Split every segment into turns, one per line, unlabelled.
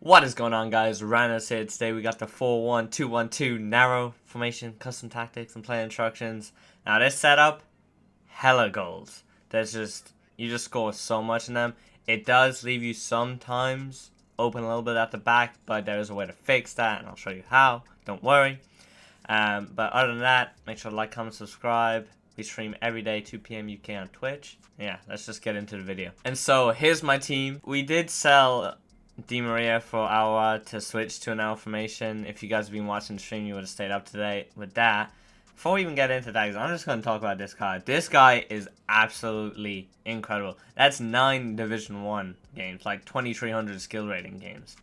What is going on, guys? Rannerz here. Today we got the 4-1-2-1-2 narrow formation, custom tactics, and play instructions. Now this setup, hella goals. You just score so much in them. It does leave you sometimes open a little bit at the back, but there is a way to fix that, and I'll show you how. Don't worry. But other than that, make sure to like, comment, subscribe. We stream every day, 2 p.m. UK on Twitch. Yeah, let's just get into the video. And so here's my team. We did sell Di Maria for our to switch to an L formation. If you guys have been watching the stream, you would have stayed up to date with that. Before we even get into that, I'm just going to talk about this card. This guy is absolutely incredible. That's 9 Division 1 games, like 2300 skill rating games.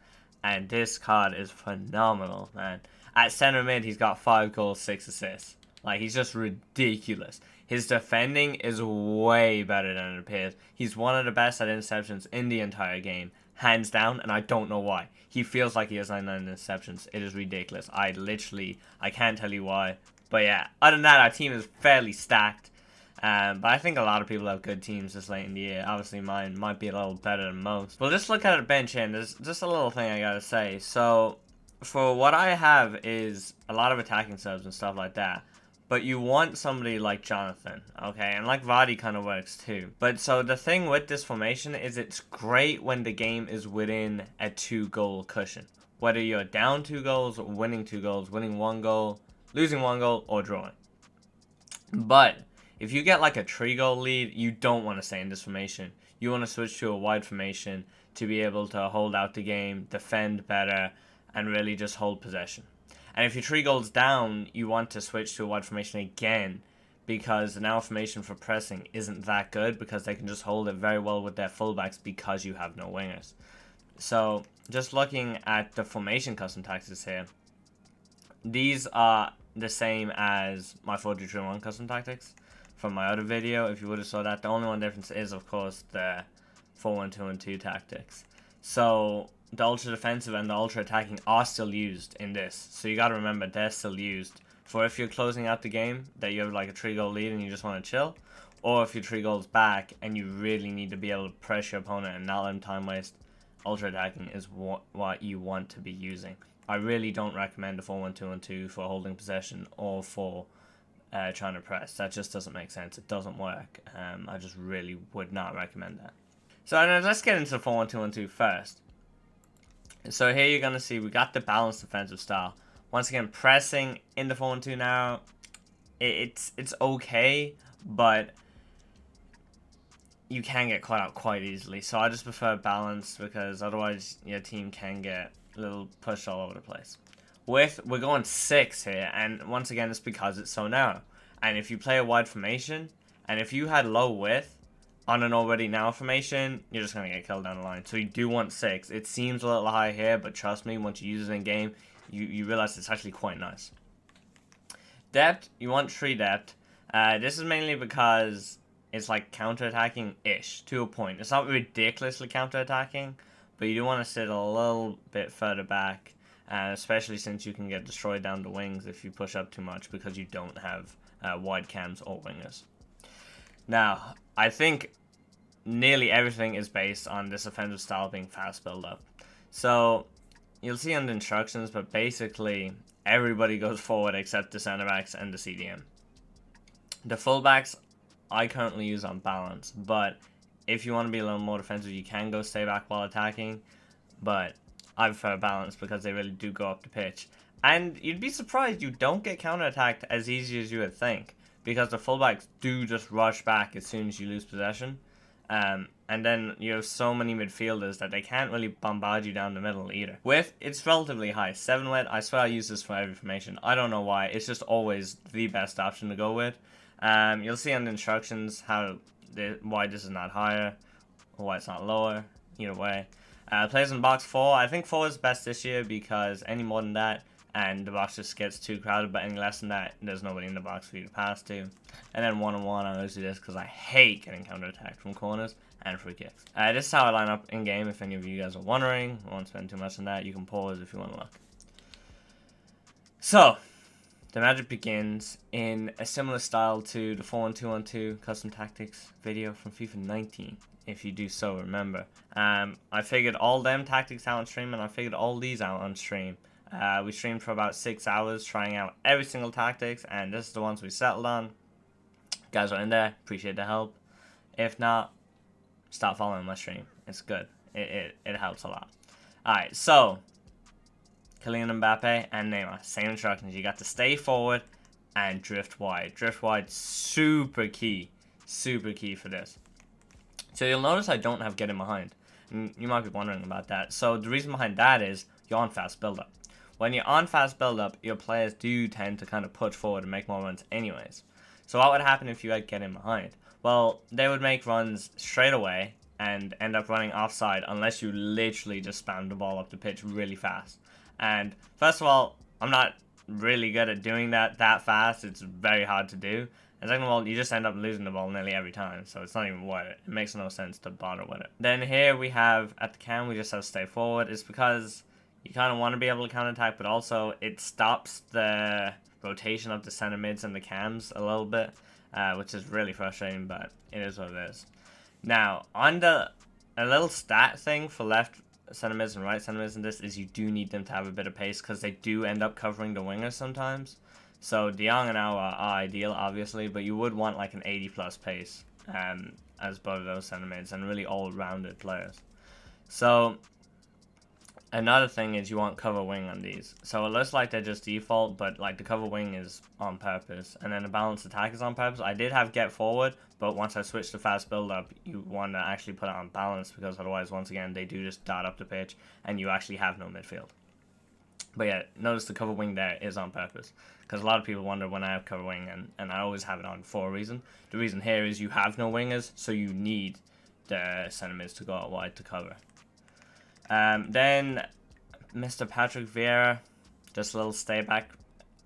And this card is phenomenal, man. At center mid, he's got 5 goals, 6 assists. Like, he's just ridiculous. His defending is way better than it appears. He's one of the best at interceptions in the entire game. Hands down, and I don't know why. He feels like he has 99 interceptions. It is ridiculous. I can't tell you why. But yeah, other than that, our team is fairly stacked. But I think a lot of people have good teams this late in the year. Obviously, mine might be a little better than most. Well, just look at the bench here, and there's just a little thing I gotta say. So, for what I have is a lot of attacking subs and stuff like that. But you want somebody like Jonathan, okay? And like Vardy kind of works too. But so the thing with this formation is it's great when the game is within a 2-goal cushion. Whether you're down 2 goals, winning 2 goals, winning 1 goal, losing 1 goal, or drawing. But if you get like a 3-goal lead, you don't want to stay in this formation. You want to switch to a wide formation to be able to hold out the game, defend better, and really just hold possession. And if you're 3 goals down, you want to switch to a wide formation again, because the narrow formation for pressing isn't that good, because they can just hold it very well with their fullbacks because you have no wingers. So, just looking at the formation custom tactics here, these are the same as my 4-2-3-1 custom tactics from my other video. If you would have saw that, the only one difference is, of course, the 4-1-2-1-2 tactics. So the ultra defensive and the ultra attacking are still used in this. So you gotta remember they're still used for if you're closing out the game, that you have like a 3-goal lead and you just want to chill, or if you're 3 goals back and you really need to be able to press your opponent and not let them time waste. Ultra attacking is what you want to be using. I really don't recommend the 4-1-2-1-2 for holding possession or for trying to press. That just doesn't make sense. It doesn't work. I just really would not recommend that. So let's get into the 4-1-2-1-2 first. So here you're going to see we got the balanced defensive style. Once again, pressing in the 4-1-2 now, it's okay, but you can get caught out quite easily. So I just prefer balanced, because otherwise your team can get a little pushed all over the place. We're going 6 here, and once again, it's because it's so narrow. And if you play a wide formation, and if you had low width on an already narrow formation, you're just going to get killed down the line. So you do want 6. It seems a little high here, but trust me, once you use it in game, you realize it's actually quite nice. Depth, you want 3 depth. This is mainly because it's like counter-attacking-ish to a point. It's not ridiculously counter-attacking, but you do want to sit a little bit further back, especially since you can get destroyed down the wings if you push up too much, because you don't have wide cams or wingers. Now, I think nearly everything is based on this offensive style being fast build-up. So, you'll see on the instructions, but basically everybody goes forward except the center-backs and the CDM. The fullbacks I currently use on balance, but if you want to be a little more defensive, you can go stay back while attacking, but I prefer balance because they really do go up the pitch. And you'd be surprised you don't get counter-attacked as easy as you would think, because the fullbacks do just rush back as soon as you lose possession. And then you have so many midfielders that they can't really bombard you down the middle either. Width, it's relatively high. 7 width, I swear I use this for every formation. I don't know why. It's just always the best option to go with. You'll see on the instructions why this is not higher, or why it's not lower. Either way. Plays in box 4. I think 4 is best this year, because any more than that, and the box just gets too crowded, but any less than that, there's nobody in the box for you to pass to. And then 1-on-1, I always do this because I hate getting counter-attacked from corners and free kicks. This is how I line up in-game, if any of you guys are wondering. I won't spend too much on that. You can pause if you want to look. So, The magic begins in a similar style to the 4-1-2-1-2 custom tactics video from FIFA 19, if you do so remember. I figured all them tactics out on stream, and I figured all these out on stream. We streamed for about 6 hours trying out every single tactics, and this is the ones we settled on. Guys are in there, appreciate the help. If not, start following my stream. It's good. It helps a lot. Alright, so Kylian Mbappe and Neymar, same instructions. You got to stay forward and drift wide. Drift wide, super key for this. So you'll notice I don't have getting behind. And you might be wondering about that. So the reason behind that is you're on fast build-up. When you're on fast build-up, your players do tend to kind of push forward and make more runs anyways. So what would happen if you had getting behind? Well, they would make runs straight away and end up running offside unless you literally just spam the ball up the pitch really fast. And first of all, I'm not really good at doing that fast. It's very hard to do. And second of all, you just end up losing the ball nearly every time. So it's not even worth it. It makes no sense to bother with it. Then here we have, at the cam, we just have stay forward. It's because you kind of want to be able to counter-attack, but also it stops the rotation of the center mids and the cams a little bit, which is really frustrating, but it is what it is. Now, on a little stat thing for left center mids and right center mids in this is you do need them to have a bit of pace because they do end up covering the wingers sometimes. So De Jong and Au are ideal, obviously, but you would want like an 80+ pace as both of those center mids and really all-rounded players. So another thing is you want cover wing on these. So it looks like they're just default, but like the cover wing is on purpose, and then the balanced attack is on purpose. I did have get forward, but once I switched to fast build up, you want to actually put it on balance because otherwise, once again, they do just dart up the pitch and you actually have no midfield. But yeah, notice the cover wing there is on purpose because a lot of people wonder when I have cover wing, and I always have it on for a reason. The reason here is you have no wingers, so you need the center mids to go out wide to cover. Then Mr. Patrick Vieira, just a little stay back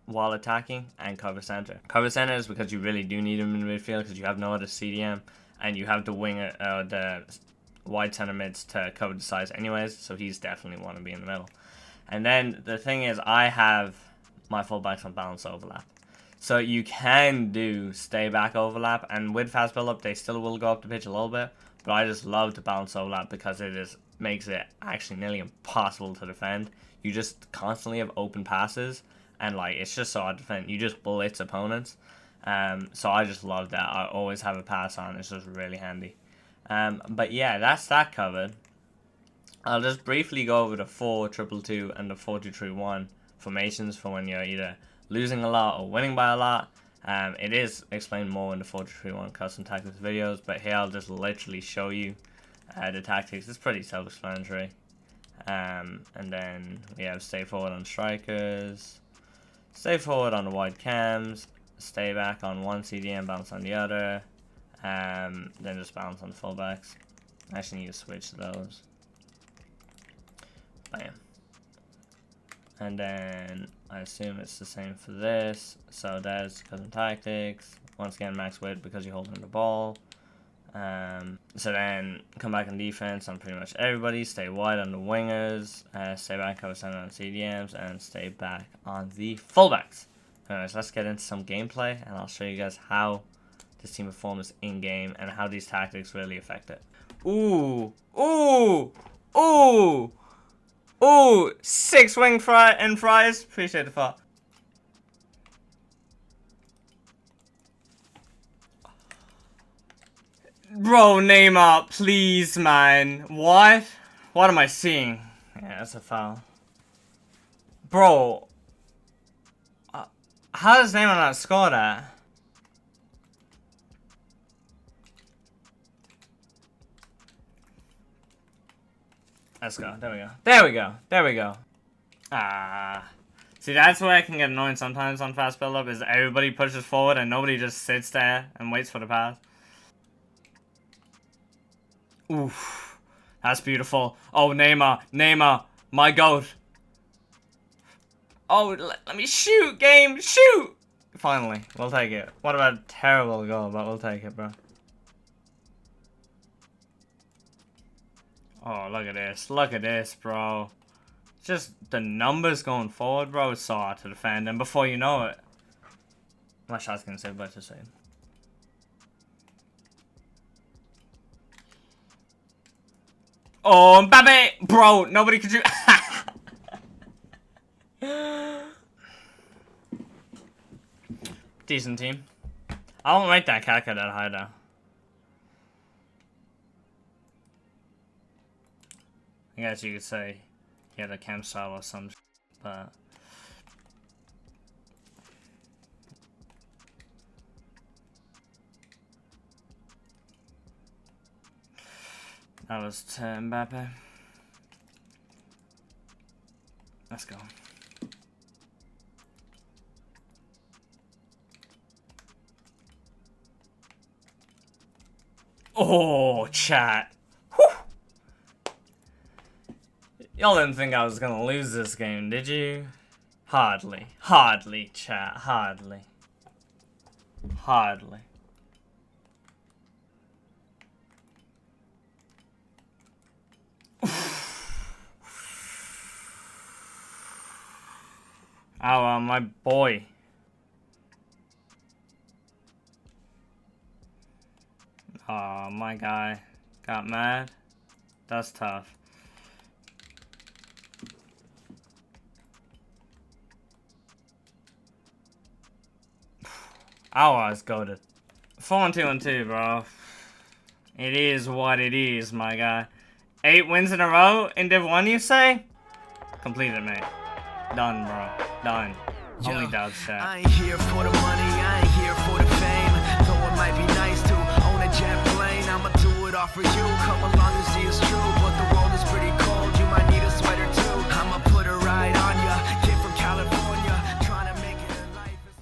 while attacking and cover center. Cover center is because you really do need him in midfield because you have no other CDM and you have the winger, the wide center mids to cover the sides anyways, so he's definitely want to be in the middle. And then the thing is, I have my fullbacks on balance overlap. So you can do stay back overlap, and with fast build up they still will go up the pitch a little bit, but I just love the balance overlap because it makes it actually nearly impossible to defend. You just constantly have open passes, and like it's just so hard to defend. You just blitz opponents. So I just love that. I always have a pass on. It's just really handy. But yeah, that's that covered. I'll just briefly go over the 4-2-2-2 and the 4-2-3-1 formations for when you're either losing a lot or winning by a lot. It is explained more in the 4-2-3-1 custom tactics videos, but here I'll just literally show you the tactics. It's pretty self-explanatory. And then we have stay forward on strikers, stay forward on the wide cams, stay back on one CDM, bounce on the other, then just bounce on the fullbacks. I actually need to switch those. Bam. And then I assume it's the same for this. So there's custom tactics. Once again, max width because you're holding the ball. So then come back on defense on pretty much everybody. Stay wide on the wingers. Stay back cover center on CDMs, and stay back on the fullbacks. Anyways, let's get into some gameplay, and I'll show you guys how this team performs in game and how these tactics really affect it. Ooh, ooh, ooh. Ooh, 6 wing and fries. Appreciate the thought. Bro, Neymar, please, man. What? What am I seeing? Yeah, that's a foul. Bro. How does Neymar not score that? Let's go. There we go. There we go. There we go. See, that's where I can get annoying sometimes on fast build-up, is everybody pushes forward and nobody just sits there and waits for the pass. Oof. That's beautiful. Oh, Neymar. Neymar. My goat. Oh, let me shoot, game. Shoot! Finally. We'll take it. What about a terrible goal, but we'll take it, bro. Oh, look at this. Look at this, bro. Just the numbers going forward, bro. It's so hard to defend. And before you know it, My shot's gonna save by just saying. Oh, Mbappe! Bro, nobody could do. Decent team. I don't rate that Kaka that high though. I guess you could say he had a camp style or some shit, but that was to Mbappe. Let's go. Oh, chat. Y'all didn't think I was gonna lose this game, did you? Hardly. Hardly, chat. Hardly. Hardly. Oh, my boy. Oh, my guy got mad. That's tough. I always go to 4-2-2, bro. It is what it is, my guy. 8 wins in a row in Div 1, you say? Completed, mate. Done, bro. Done. Only dubs, chat. I ain't here for the money.